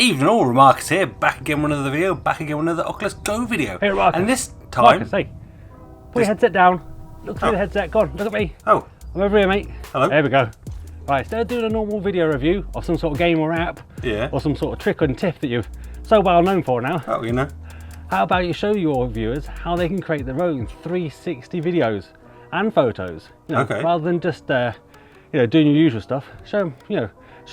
Evening all, Marcus here, back again with another video, back again with another Oculus Go video. Hey Marcus. And this time... Marcus, hey. Put your headset down, look through the headset, go on, look at me. Oh. I'm over here, mate. Hello. There we go. Right, instead of doing a normal video review of some sort of game or app, or some sort of trick and tip that you're so well known for now. Oh, you know. How about you show your viewers how they can create their own 360 videos and photos, rather than just doing your usual stuff. Show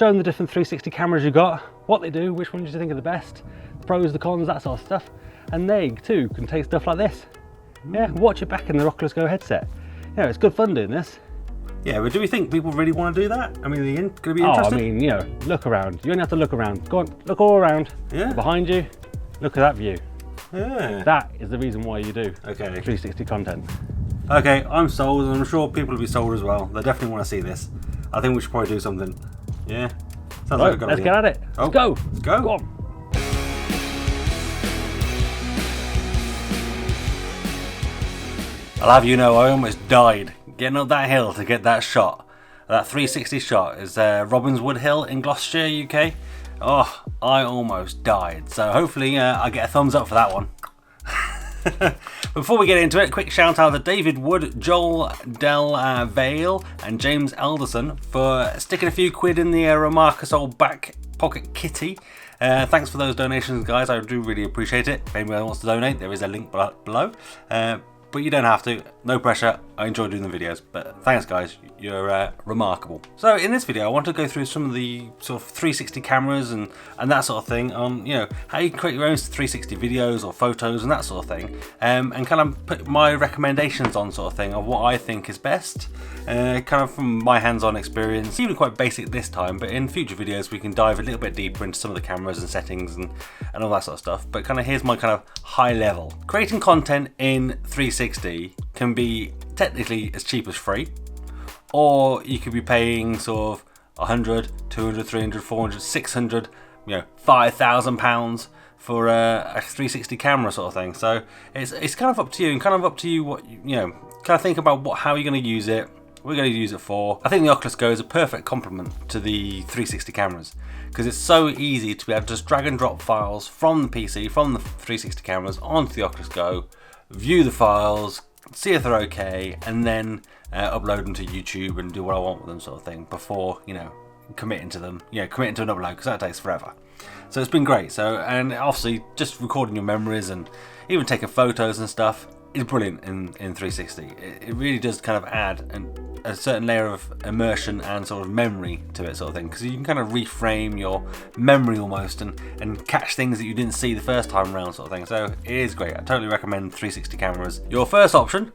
them the different 360 cameras you got, what they do, which ones you think are the best, the pros, the cons, that sort of stuff. And they too can take stuff like this. Yeah, watch it back in the Oculus Go headset. It's good fun doing this. Yeah, but do we think people really want to do that? I mean, are they going to be interested? Oh, I mean, look around. You only have to look around. Go on, look all around. Yeah. Behind you, look at that view. Yeah. That is the reason why you do 360 content. Okay, I'm sold, and I'm sure people will be sold as well. They definitely want to see this. I think we should probably do something. Yeah. Sounds like a good let's idea. get at it. Let's go. Let's go. Go on. I'll have you know, I almost died getting up that hill to get that shot. That 360 shot is Robinswood Hill in Gloucestershire, UK. Oh, I almost died. So hopefully I get a thumbs up for that one. Before we get into it, quick shout out to David Wood, Joel Del Vale and James Alderson for sticking a few quid in the Remarcus old back pocket kitty. Thanks for those donations, guys. I do really appreciate it. If anyone wants to donate, there is a link below. But you don't have to, no pressure. I enjoy doing the videos, but thanks guys, you're remarkable. So in this video I want to go through some of the sort of 360 cameras and that sort of thing on, how you can create your own 360 videos or photos and that sort of thing, and kind of put my recommendations on sort of thing of what I think is best, kind of from my hands-on experience. Even quite basic this time, but in future videos we can dive a little bit deeper into some of the cameras and settings and all that sort of stuff. But kind of here's my kind of high level. Creating content in 360 can be technically as cheap as free, or you could be paying sort of 100, 200, 300, 400, 600, £5,000 for a 360 camera sort of thing. So it's kind of up to you, and kind of up to you what kind of think about how you're going to use it, what you're going to use it for. I think the Oculus Go is a perfect complement to the 360 cameras because it's so easy to be able to just drag and drop files from the PC, from the 360 cameras onto the Oculus Go, view the files, see if they're okay, and then upload them to YouTube and do what I want with them sort of thing before, committing to them, committing to an upload, because that takes forever. So it's been great. So, and obviously just recording your memories and even taking photos and stuff is brilliant in 360. It really does kind of add a certain layer of immersion and sort of memory to it sort of thing, because you can kind of reframe your memory almost and catch things that you didn't see the first time around sort of thing. So it is great. I totally recommend 360 cameras. Your first option,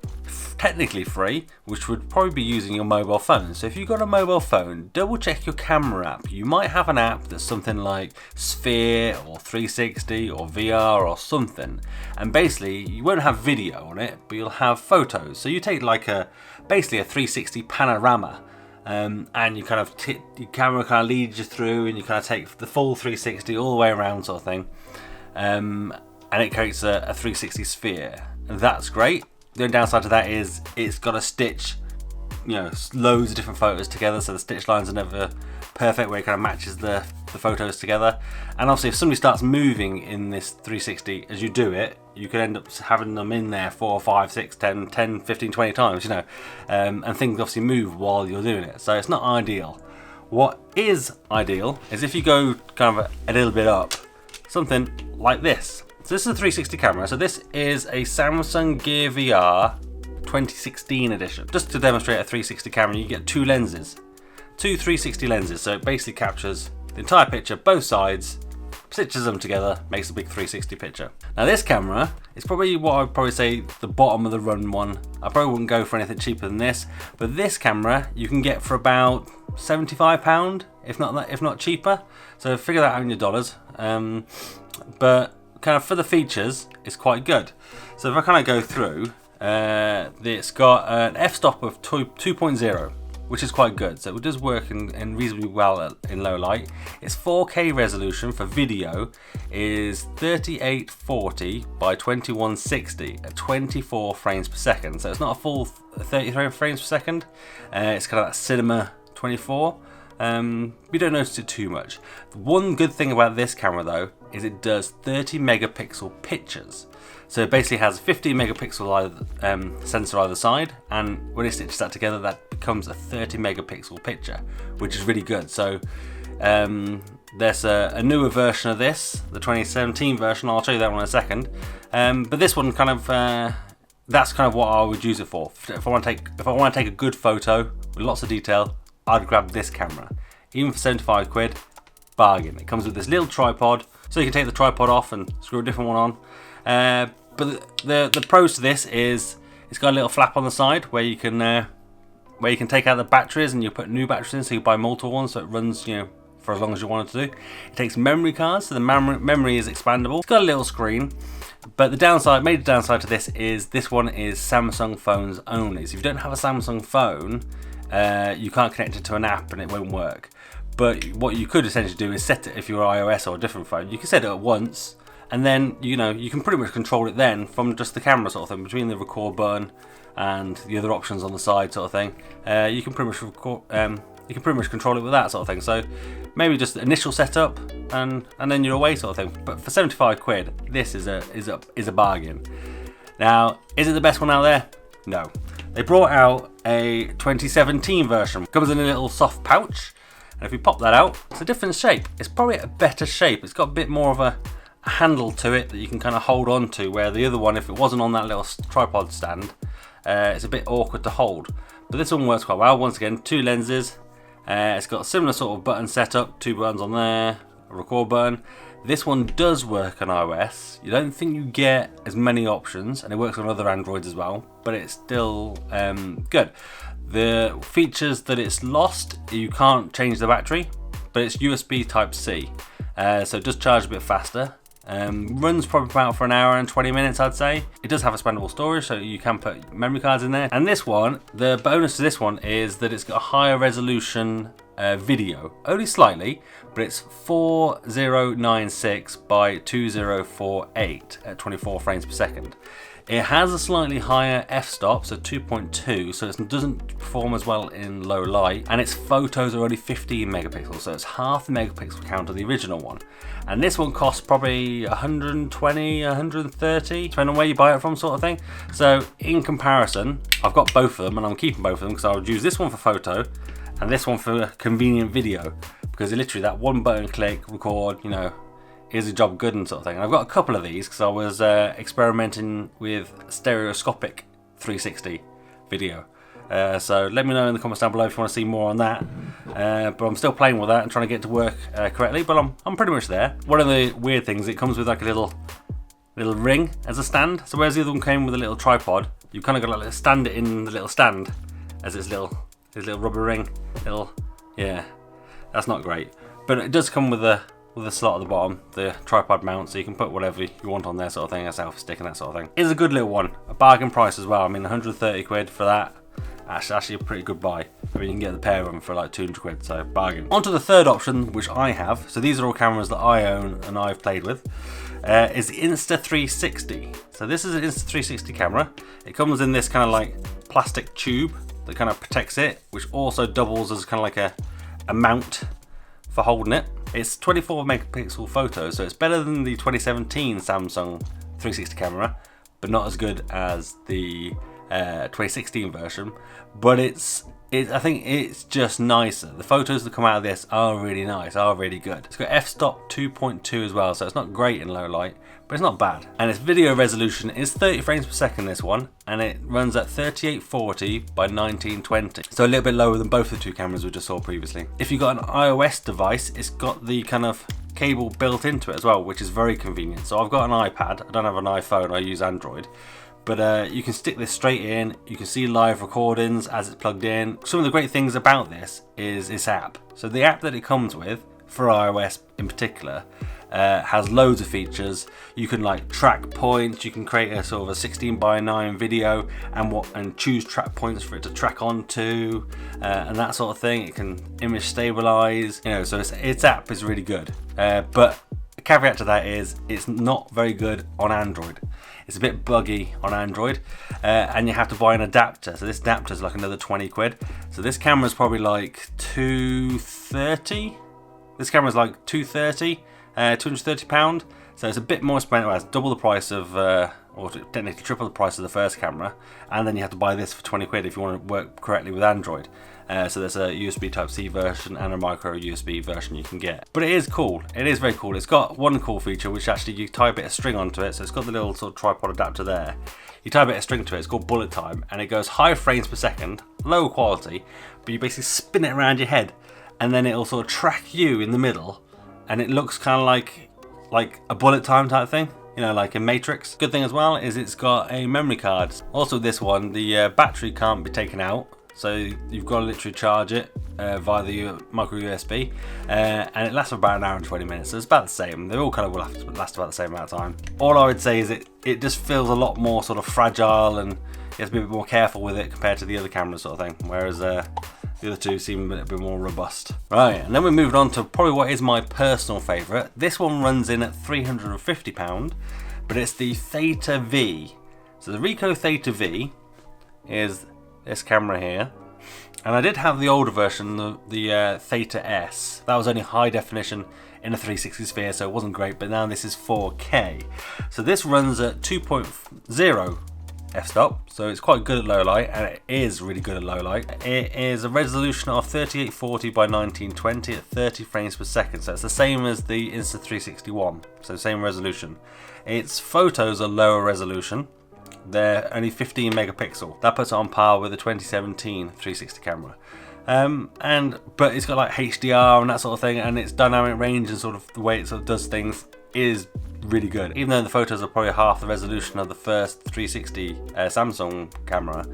technically free, which would probably be using your mobile phone. So if you've got a mobile phone, double check your camera app. You might have an app that's something like Sphere or 360 or VR or something, and basically you won't have video on it, but you'll have photos. So you take like basically a 360 panorama, and you kind of your camera kind of leads you through, and you kind of take the full 360 all the way around sort of thing, and it creates a 360 sphere. And that's great. The only downside to that is it's got to stitch, loads of different photos together, so the stitch lines are never perfect where it kind of matches the photos together. And obviously if somebody starts moving in this 360 as you do it, you could end up having them in there 4, 5, 6, 10, 15, 20 times, and things obviously move while you're doing it. So it's not ideal. What is ideal is if you go kind of a little bit up, something like this. So this is a 360 camera. So this is a Samsung Gear VR 2016 edition. Just to demonstrate a 360 camera, you get two lenses, two 360 lenses. So it basically captures the entire picture, both sides, stitches them together, makes a big 360 picture. Now this camera is probably what I'd probably say the bottom of the run one. I probably wouldn't go for anything cheaper than this, but this camera you can get for about £75, if not cheaper. So figure that out in your dollars. But kind of for the features, it's quite good. So if I kind of go through, it's got an f-stop of 2.0, which is quite good. So it does work in reasonably well in low light. Its 4K resolution for video is 3840 by 2160 at 24 frames per second. So it's not a full 30 frames per second. It's kind of that cinema 24. You don't notice it too much. One good thing about this camera though is it does 30 megapixel pictures. So it basically has a 15 megapixel sensor either side, and when it stitches that together, that becomes a 30 megapixel picture, which is really good. So there's a newer version of this, the 2017 version. I'll show you that one in a second. But this one kind of that's kind of what I would use it for. If I want to take a good photo with lots of detail, I'd grab this camera. Even for 75 quid, bargain. It comes with this little tripod, so you can take the tripod off and screw a different one on. But the pros to this is it's got a little flap on the side where you can take out the batteries and you put new batteries in, so you buy multiple ones, so it runs, you know, for as long as you want it to do. It takes memory cards, so the memory is expandable. It's got a little screen, but the major downside to this one is Samsung phones only. So if you don't have a Samsung phone, you can't connect it to an app and it won't work. But what you could essentially do is set it, if you're iOS or a different phone, you can set it at once, and then you can pretty much control it then from just the camera sort of thing, between the record button and the other options on the side sort of thing. You can pretty much control it with that sort of thing. So maybe just the initial setup and then you're away sort of thing. But for 75 quid, this is a bargain. Now, is it the best one out there? No. They brought out a 2017 version. Comes in a little soft pouch, and if you pop that out, it's a different shape. It's probably a better shape. It's got a bit more of a handle to it that you can kind of hold on to, where the other one, if it wasn't on that little tripod stand, it's a bit awkward to hold. But this one works quite well. Once again, 2 lenses. It's got a similar sort of button setup, 2 buttons on there, a record button. This one does work on iOS. You don't think you get as many options, and it works on other Androids as well, but it's still good. The features that it's lost, you can't change the battery, but it's USB Type-C, so it does charge a bit faster. Runs probably about for an hour and 20 minutes, I'd say. It does have expandable storage, so you can put memory cards in there. And this one, the bonus to this one is that it's got a higher resolution video, only slightly, but it's 4096 by 2048 at 24 frames per second. It has a slightly higher f-stop, so 2.2, so it doesn't perform as well in low light, and its photos are only 15 megapixels, so it's half the megapixel count of the original one. And this one costs probably 120, 130, depending on where you buy it from sort of thing. So in comparison, I've got both of them, and I'm keeping both of them because I would use this one for photo and this one for convenient video, because literally that one button click, record, is a job good and sort of thing. And I've got a couple of these because I was experimenting with stereoscopic 360 video. So let me know in the comments down below if you want to see more on that. But I'm still playing with that and trying to get it to work correctly, but I'm pretty much there. One of the weird things, it comes with like a little ring as a stand. So whereas the other one came with a little tripod, you kind of got to like stand it in the little stand as this little rubber ring. Yeah, that's not great. But it does come with a slot at the bottom, the tripod mount, so you can put whatever you want on there sort of thing, a selfie stick and that sort of thing. It's a good little one, a bargain price as well. I mean, 130 quid for that, actually a pretty good buy. I mean, you can get the pair of them for like 200 quid, so bargain. On to the third option, which I have. So these are all cameras that I own and I've played with, is the Insta360. So this is an Insta360 camera. It comes in this kind of like plastic tube that kind of protects it, which also doubles as kind of like a mount for holding it. It's 24 megapixel photos, so it's better than the 2017 Samsung 360 camera, but not as good as the 2016 version. But I think it's just nicer. The photos that come out of this are really nice, are really good. It's got f-stop 2.2 as well, so it's not great in low light, but it's not bad. And its video resolution is 30 frames per second, this one, and it runs at 3840 by 1920. So a little bit lower than both the two cameras we just saw previously. If you've got an iOS device, it's got the kind of cable built into it as well, which is very convenient. So I've got an iPad, I don't have an iPhone, I use Android. But you can stick this straight in, you can see live recordings as it's plugged in. Some of the great things about this is its app. So the app that it comes with, for iOS in particular, has loads of features. You can like track points, you can create a sort of a 16:9 video and choose track points for it to track onto, and that sort of thing. It can image stabilize, so its app is really good. But The caveat to that is it's not very good on Android. It's a bit buggy on Android, and you have to buy an adapter. So this adapter is like another 20 quid. So this camera is probably like 230. This camera is like 230, £230. So it's a bit more expensive. Well, it's double the price of, or technically triple the price of the first camera. And then you have to buy this for 20 quid if you want to work correctly with Android. So there's a USB Type-C version and a micro USB version you can get. But it is cool. It is very cool. It's got one cool feature, which actually you tie a bit of string onto it. So it's got the little sort of tripod adapter there. You tie a bit of string to it. It's called bullet time, and it goes high frames per second, low quality, but you basically spin it around your head, and then it'll sort of track you in the middle, and it looks kind of like a bullet time type thing. You know, like in Matrix. Good thing as well is it's got a memory card. Also this one, the battery can't be taken out. So you've got to literally charge it via the micro USB, and it lasts for about an hour and 20 minutes. So it's about the same. They all kind of will have to last about the same amount of time. All I would say is it just feels a lot more sort of fragile, and you have to be a bit more careful with it compared to the other cameras sort of thing. Whereas the other two seem a bit more robust. Right, and then we're moving on to probably what is my personal favourite. This one runs in at £350, but it's the Theta V. So the Ricoh Theta V is this camera here, and I did have the older version, the Theta S. That was only high definition in a 360 sphere, so it wasn't great, but now this is 4K. So this runs at 2.0 f-stop, so it's quite good at low light, and it is really good at low light. It is a resolution of 3840 by 1920 at 30 frames per second, so it's the same as the Insta360 one, so same resolution. Its photos are lower resolution. They're only 15 megapixel. That puts it on par with the 2017 360 camera. But it's got like HDR and that sort of thing, and its dynamic range and sort of the way it sort of does things is really good. Even though the photos are probably half the resolution of the first 360 Samsung camera,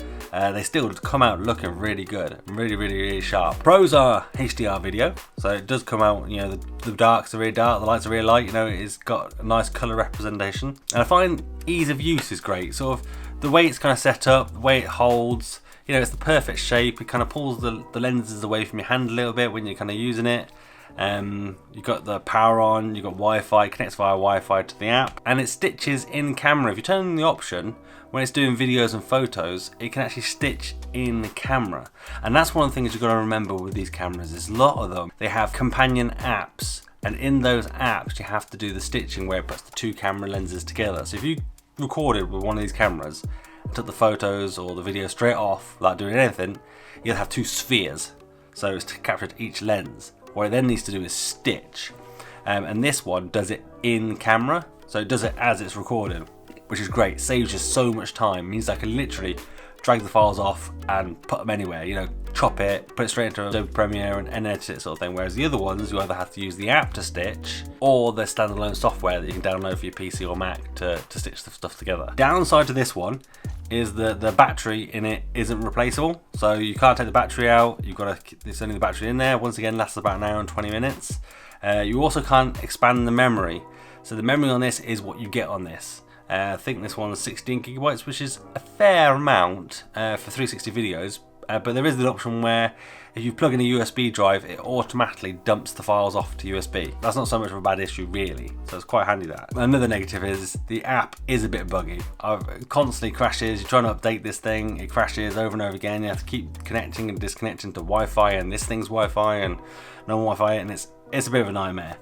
they still come out looking really good, really sharp. Pros are HDR video, so it does come out, you know, the darks are really dark, the lights are really light, you know, it's got a nice color representation. And I find ease of use is great, sort of the way it's kind of set up, the way it holds, you know, it's the perfect shape. It kind of pulls the lenses away from your hand a little bit when you're kind of using it. You've got the power on, you've got Wi-Fi, it connects via Wi-Fi to the app, and it stitches in camera. If you turn on the option, when it's doing videos and photos, it can actually stitch in camera. And that's one of the things you've got to remember with these cameras, is a lot of them, they have companion apps, and in those apps you have to do the stitching where it puts the two camera lenses together. So if you recorded with one of these cameras and took the photos or the video straight off without doing anything, you'll have two spheres, so it's captured each lens. What it then needs to do is stitch, and this one does it in camera, so it does it as it's recording, which is great. Saves you so much time. It means I can literally drag the files off and put them anywhere, you know, chop it, put it straight into Adobe Premiere and edit it sort of thing. Whereas the other ones, you either have to use the app to stitch, or the standalone software that you can download for your PC or Mac to stitch the stuff together. Downside to this one is that the battery in it isn't replaceable, so you can't take the battery out. You've got to, it's only the battery in there. Once again, lasts about an hour and 20 minutes. You also can't expand the memory, so the memory on this is what you get on this. I think this one is 16 gigabytes, which is a fair amount for 360 videos, but there is an option where if you plug in a USB drive, it automatically dumps the files off to USB. That's not so much of a bad issue really, so it's quite handy that. Another negative is the app is a bit buggy. It constantly crashes. You're trying to update this thing, it crashes over and over again. You have to keep connecting and disconnecting to Wi-Fi, and this thing's Wi-Fi and no Wi-Fi, and it's a bit of a nightmare.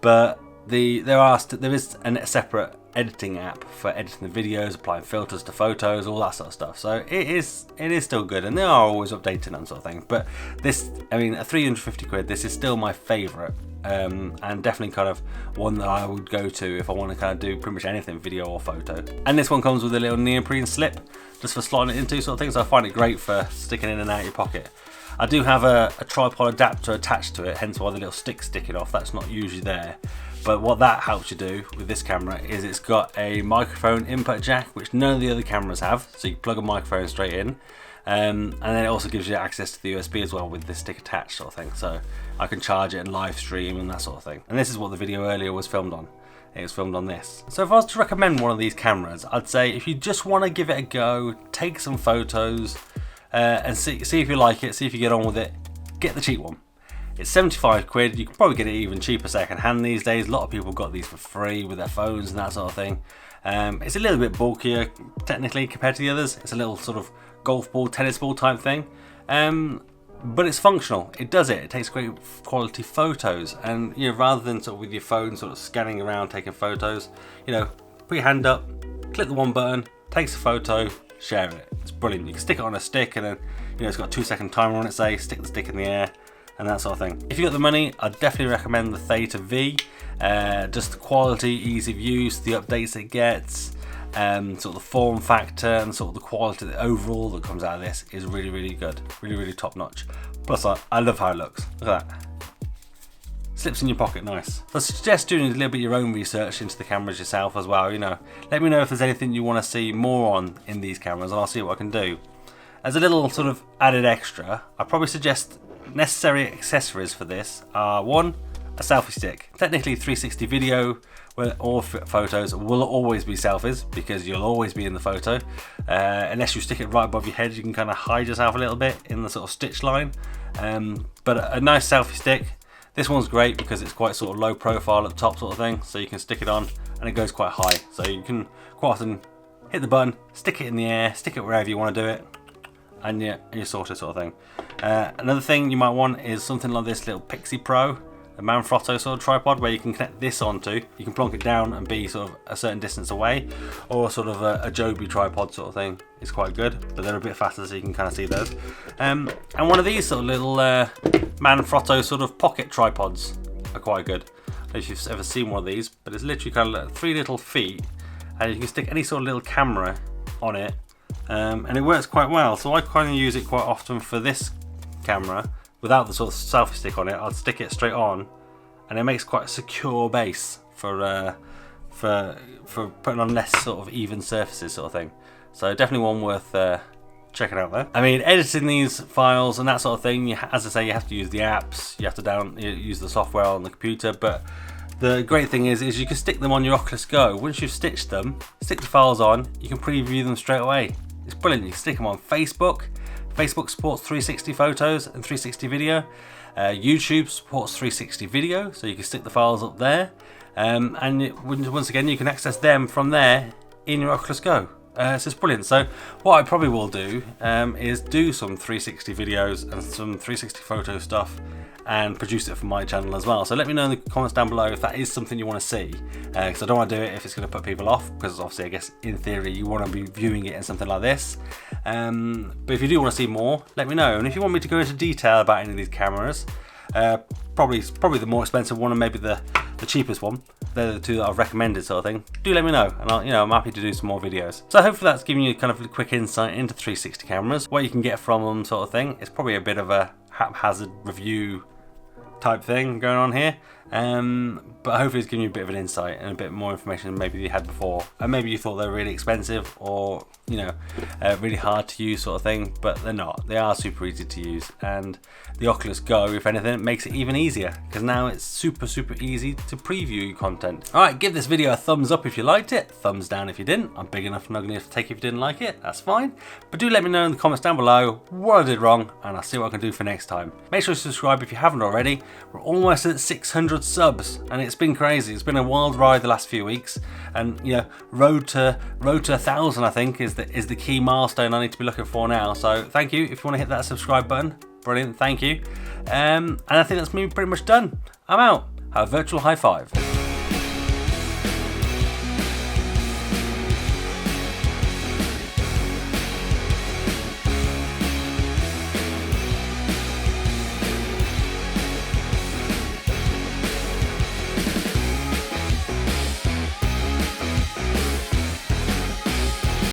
But there is a separate editing app for editing the videos, applying filters to photos, all that sort of stuff. So it is still good, and they are always updating that sort of thing. But this, I mean, at 350 quid, this is still my favourite, and definitely kind of one that I would go to if I want to kind of do pretty much anything, video or photo. And this one comes with a little neoprene slip just for sliding it into sort of thing, so I find it great for sticking in and out of your pocket. I do have a tripod adapter attached to it, hence why the little stick's sticking off. That's not usually there. But what that helps you do with this camera is it's got a microphone input jack, which none of the other cameras have. So you plug a microphone straight in, and then it also gives you access to the USB as well with this stick attached sort of thing. So I can charge it and live stream and that sort of thing. And this is what the video earlier was filmed on. It was filmed on this. So if I was to recommend one of these cameras, I'd say if you just want to give it a go, take some photos, and see if you like it, see if you get on with it, get the cheap one. It's 75 quid. You can probably get it even cheaper second hand these days. A lot of people got these for free with their phones and that sort of thing. It's a little bit bulkier technically compared to the others. It's a little sort of golf ball, tennis ball type thing. But it's functional. It does it. It takes great quality photos, and you know, rather than sort of with your phone sort of scanning around taking photos, you know, put your hand up, click the one button, takes a photo, share it. It's brilliant. You can stick it on a stick, and then you know it's got a 2-second timer on it. Say, stick the stick in the air, and that sort of thing. If you got the money, I'd definitely recommend the Theta V. Just the quality, ease of use, the updates it gets. Sort of the form factor and sort of the quality overall that comes out of this is really, really good, really top notch. Plus I love how it looks. Look at that, slips in your pocket nice. So I suggest doing a little bit of your own research into the cameras yourself as well. You know, let me know if there's anything you want to see more on in these cameras, and I'll see what I can do. As a little sort of added extra, I probably suggest necessary accessories for this are: one, a selfie stick. Technically 360 video or photos will always be selfies, because you'll always be in the photo. Unless you stick it right above your head, you can kind of hide yourself a little bit in the sort of stitch line. But a nice selfie stick. This one's great because it's quite sort of low profile at the top sort of thing, so you can stick it on and it goes quite high. So you can quite often hit the button, stick it in the air, stick it wherever you want to do it, and you're sorted sort of thing. Another thing you might want is something like this little Pixie Pro, a Manfrotto sort of tripod, where you can connect this onto. You can plonk it down and be sort of a certain distance away, or sort of a Joby tripod sort of thing. It's quite good, but they're a bit faster, so you can kind of see those. And one of these sort of little Manfrotto sort of pocket tripods are quite good. I don't know if you've ever seen one of these, but it's literally kind of like 3 little feet, and you can stick any sort of little camera on it, and it works quite well. So I kind of use it quite often for this camera. Without the sort of selfie stick on it, I'd stick it straight on, and it makes quite a secure base for putting on less sort of even surfaces sort of thing. So definitely one worth checking out there. I mean, editing these files and that sort of thing, as I say, you have to use the apps, you have to use the software on the computer, but the great thing is you can stick them on your Oculus Go. Once you've stitched them, stick the files on, you can preview them straight away. It's brilliant. You can stick them on Facebook. Facebook supports 360 photos and 360 video. YouTube supports 360 video, so you can stick the files up there. And once again, you can access them from there in your Oculus Go. So it's brilliant. So what I probably will do is do some 360 videos and some 360 photo stuff and produce it for my channel as well. So let me know in the comments down below if that is something you want to see, because I don't want to do it if it's going to put people off, because obviously I guess in theory you want to be viewing it in something like this. But if you do want to see more, let me know. And if you want me to go into detail about any of these cameras, probably the more expensive one and maybe the cheapest one, they're the two that I've recommended sort of thing, do let me know, and I'm happy to do some more videos. So hopefully that's giving you kind of a quick insight into 360 cameras, what you can get from them sort of thing. It's probably a bit of a haphazard review type thing going on here, but hopefully it's giving you a bit of an insight and a bit more information than maybe you had before, and maybe you thought they were really expensive or really hard to use sort of thing, but they're not. They are super easy to use, and the Oculus Go, if anything, makes it even easier, because now it's super easy to preview your content. Alright, give this video a thumbs up if you liked it, thumbs down if you didn't. I'm big enough and ugly enough to take if you didn't like it, that's fine. But do let me know in the comments down below what I did wrong, and I'll see what I can do for next time. Make sure to subscribe if you haven't already. We're almost at 600 subs, and it's been crazy. It's been a wild ride the last few weeks, and road to 1,000 I think is the key milestone I need to be looking for now. So thank you if you want to hit that subscribe button. Brilliant, thank you. And I think that's me pretty much done. I'm out. Have a virtual high five.